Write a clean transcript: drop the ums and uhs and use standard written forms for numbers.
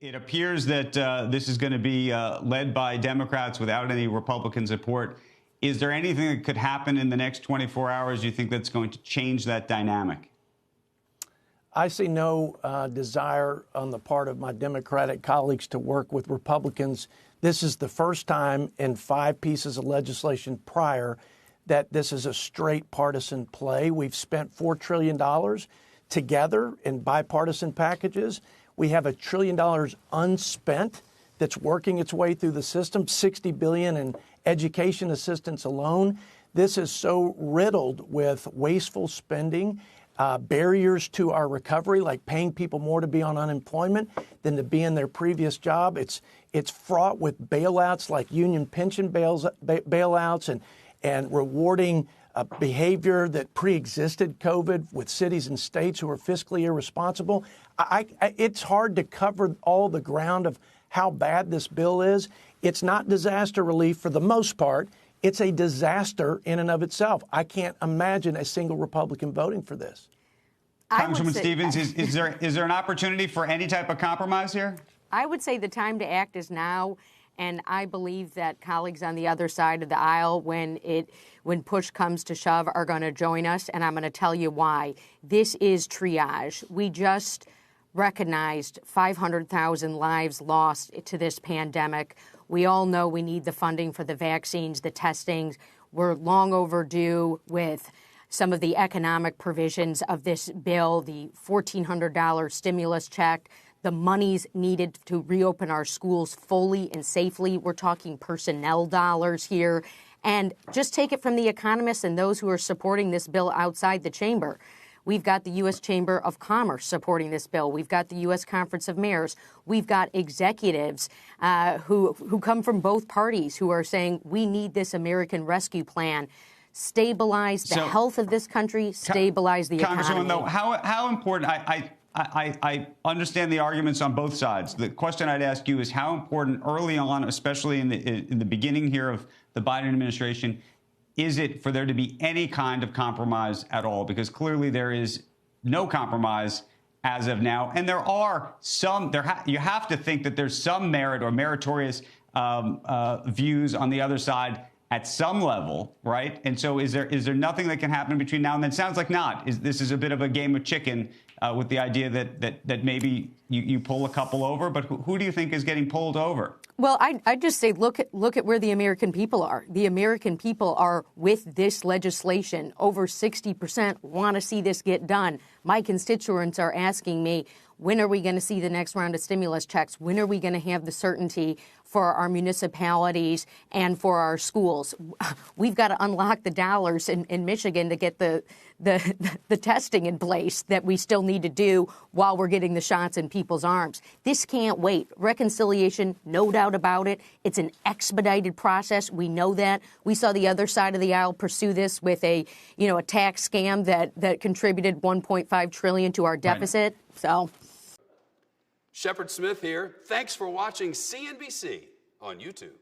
It appears that this is going to be led by Democrats without any Republican support. Is there anything that could happen in the next 24 hours you think that's going to change that dynamic? I see no desire on the part of my Democratic colleagues to work with Republicans. This is the first time in 5 pieces of legislation prior that this is a straight partisan play. We've spent $4 trillion together in bipartisan packages. We have $1 trillion unspent that's working its way through the system, $60 billion in education assistance alone. This is so riddled with wasteful spending, barriers to our recovery, like paying people more to be on unemployment than to be in their previous job. It's fraught with bailouts like union pension bailouts and rewarding behavior that pre-existed COVID with cities and states who are fiscally irresponsible. It's hard to cover all the ground of how bad this bill is. It's not disaster relief for the most part. It's a disaster in and of itself. I can't imagine a single Republican voting for this. Congresswoman Stevens, is there an opportunity for any type of compromise here? I would say the time to act is now. And I believe that colleagues on the other side of the aisle, when push comes to shove, are going to join us. And I'm going to tell you why. This is triage. We just recognized 500,000 lives lost to this pandemic. We all know we need the funding for the vaccines, the testing. We're long overdue with some of the economic provisions of this bill, the $1,400 stimulus check, the monies needed to reopen our schools fully and safely. We're talking personnel dollars here. And just take it from the economists and those who are supporting this bill outside the chamber. We've got the U.S. Chamber of Commerce supporting this bill. We've got the U.S. Conference of Mayors. We've got executives who come from both parties who are saying we need this American Rescue Plan. Stabilize the health of this country, stabilize the economy. Congresswoman, though, how important, I understand the arguments on both sides. The question I'd ask you is how important early on, especially in the beginning here of the Biden administration, is it for there to be any kind of compromise at all? Because clearly there is no compromise as of now. And there are some, you have to think that there's some merit or meritorious views on the other side at some level, right? And so is there nothing that can happen between now and then? Sounds like not. This is a bit of a game of chicken with the idea that maybe you pull a couple over, but who do you think is getting pulled over? Well, I'd just say look at where the American people are. The American people are with this legislation. Over 60% want to see this get done. My constituents are asking me, when are we going to see the next round of stimulus checks? When are we going to have the certainty for our municipalities and for our schools? We've got to unlock the dollars in Michigan to get the testing in place that we still need to do while we're getting the shots in people's arms. This can't wait. Reconciliation, no doubt about it. It's an expedited process. We know that. We saw the other side of the aisle pursue this with a tax scam that contributed $1.5 trillion to our deficit. Right. So. Shepard Smith here. Thanks for watching CNBC on YouTube.